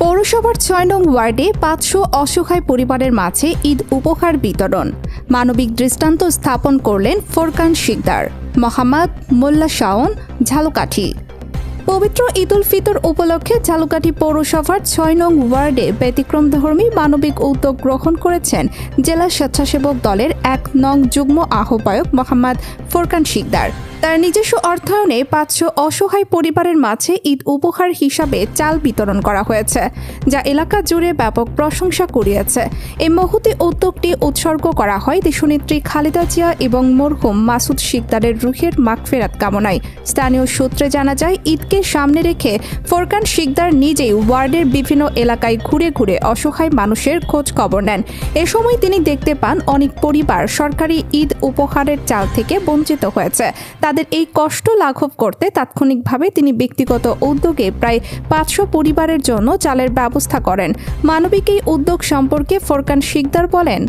পৌরসভার ৬ নং ওয়ার্ডে ৫০০ অসহায় পরিবারের মাঝে ঈদ উপহার বিতরণ। মানবিক দৃষ্টান্ত স্থাপন করলেন ফোরকান শিকদার, মোহাম্মদ মোল্লা শাওন, ঝালকাঠি। পবিত্র ঈদ উল ফিতর উপলক্ষে ঝালকাঠি পৌরসভার ৬ নং ওয়ার্ডে ব্যতিক্রমধর্মী মানবিক উদ্যোগ গ্রহণ করেছেন জেলা স্বেচ্ছাসেবক দলের ১ নং যুগ্ম আহ্বায়ক মোহাম্মদ ফোরকান শিকদার। তার নিজস্ব অর্থায়নে ৫০০ অসহায় পরিবারের মাঝে ঈদ উপহার হিসাবে চাল বিতরণ করা হয়েছে, যা এলাকা জুড়ে ব্যাপক প্রশংসা কুড়িয়েছে। এই মহতী উদ্যোগটি উৎসর্গ করা হয় দেশনেত্রী খালেদা জিয়া এবং মরহুম মাসুদ শিকদারের রুহের মাগফিরাত কামনায়। স্থানীয় সূত্রে জানা যায়, ঈদকে সামনে রেখে ফোরকান শিকদার নিজেই ওয়ার্ডের বিভিন্ন এলাকায় ঘুরে ঘুরে অসহায় মানুষের খোঁজ খবর নেন। এ সময় তিনি দেখতে পান অনেক পরিবার সরকারি ঈদ উপহারের চাল থেকে বঞ্চিত হয়েছে। তাদের এই কষ্ট লাঘব করতে তাৎক্ষণিকভাবে তিনি ব্যক্তিগত উদ্যোগে প্রায় ৫০০ পরিবারের জন্য চালের ব্যবস্থা করেন। মানবিক এই উদ্যোগ সম্পর্কে ফোরকান শিকদার বলেন,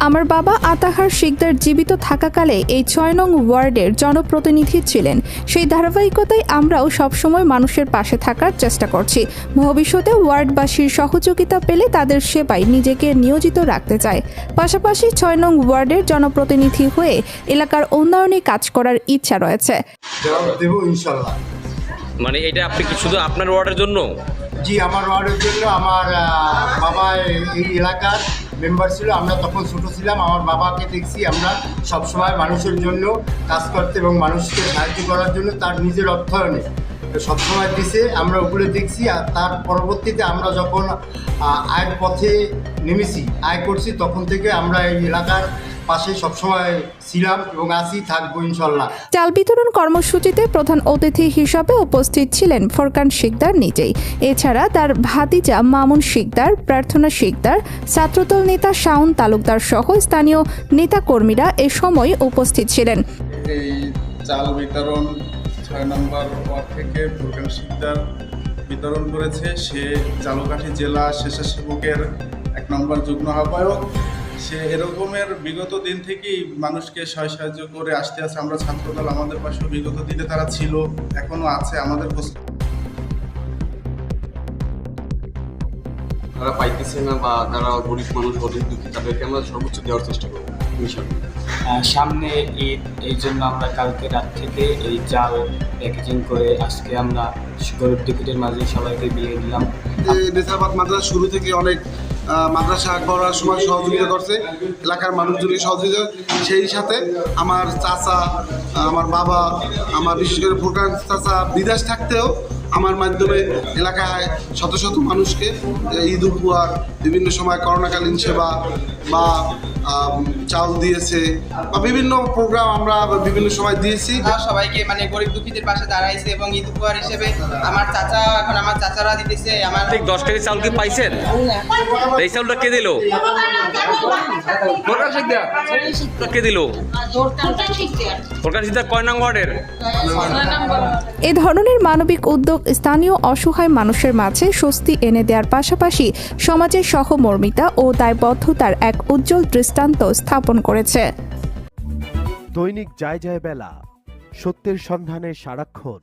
আমার বাবা আতাহার শিকদার জীবিত থাকাকালে এই ৬ নং ওয়ার্ডের জনপ্রতিনিধি ছিলেন। সেই ধারাবাহিকতায় আমরাও সবসময় মানুষের পাশে থাকার চেষ্টা করছি। ভবিষ্যতে ওয়ার্ডবাসীর সহযোগিতা পেলে তাদের সেবায় নিজেকে নিয়োজিত রাখতে চাই। পাশাপাশি ৬ নং ওয়ার্ডের জনপ্রতিনিধি হয়ে এলাকার উন্নয়নে কাজ করার ইচ্ছা রয়েছে। মানে এটা আপনি কি শুধু আপনার ওয়ার্ডের জন্য? জি, আমার ওয়ার্ডের জন্য। আমার বাবা এই এলাকার মেম্বার ছিল। আমরা তখন ছোটো ছিলাম। আমার বাবাকে দেখছি আমরা সবসময় মানুষের জন্য কাজ করতে এবং মানুষকে সাহায্য করার জন্য তার নিজের অর্থায়নে সবসময় দিছে। আমরা ওগুলো দেখছি। আর তার পরবর্তীতে আমরা যখন আয়ের পথে নেমেছি, আয় করছি, তখন থেকে আমরা এই এলাকার পাশে সবসময় ছিলাম এবং আছি, থাকবো ইনশাল্লাহ। চাল বিতরণ কর্মসূচিতে প্রধান অতিথি হিসাবে উপস্থিত ছিলেন ফোরকান শিকদার নিজেই। এছাড়া তার ভাতিজা মামুন শিকদার, প্রার্থনা শিকদার, ছাত্রদল নেতা শাওন তালুকদার সহ স্থানীয় নেতাকর্মীরা এ সময় উপস্থিত ছিলেন। এই চাল বিতরণ ৬ নম্বর ওয়ার্ড থেকে ফোরকান শিকদার বিতরণ করেছে। সে ঝালকাঠি জেলা স্বেচ্ছাসেবকের ১ নম্বর যুগ্ম আহ্বায়ক। সে এরকমের বিগত দিন থেকেই মানুষকে সাহায্য করে আসতে আছে। আমরা ছাত্রদল, আমাদের পাশেও বিগত দিনে তারা ছিল, এখনো আছে। আমাদের তারা পাইতেছে না বা তারা গরিব মানুষ, অধিক দুঃখী, তাদেরকে আমরা সর্বোচ্চ দেওয়ার চেষ্টা করবো ইনশাআল্লাহ। সামনে ঈদ, এই জন্য আমরা কালকে রাত থেকে এই চাল প্যাকেজিং করে আজকে আমরা গরিব দুঃখীদের মাঝে সবাইকে দিয়ে দিলাম। নেসাবাদ মাদ্রাসা শুরু থেকে অনেক মাদ্রাসা করার সময় সহযোগিতা করছে, এলাকার মানুষজনকে সহযোগিতা। সেই সাথে আমার চাচা, আমার বাবা, আমার বিশেষ করে ফোরকান চাচা বিদেশ থাকতেও আমার মাধ্যমে এলাকায় শত শত মানুষকে ঈদ উপহার, বিভিন্ন সময় করোনাকালীন সেবা বা চাল দিয়েছে বা বিভিন্ন প্রোগ্রাম আমরা বিভিন্ন সময় দিয়েছি। সবাইকে মানে গরিব দুঃখীদের পাশে দাঁড়াইছে এবং ঈদ উপহার হিসেবে আমার চাচারা দিতেছে। আমার ১০ কেজি চাল কি পাইছেন? এই চালটা কে দিল? কে দিল? ফোরকান শিকদার কয় নং ওয়ার্ডের? এ ধরনের মানবিক উদ্যোগ স্থানীয় অসহায় মানুষের মাঝে স্বস্তি এনে দেওয়ার পাশাপাশি সমাজের সহমর্মিতা ও দায়বদ্ধতার এক উজ্জ্বল দৃষ্টান্ত স্থাপন করেছে। দৈনিক যায় যায় বেলা, সত্যের সন্ধানে সারাক্ষণ।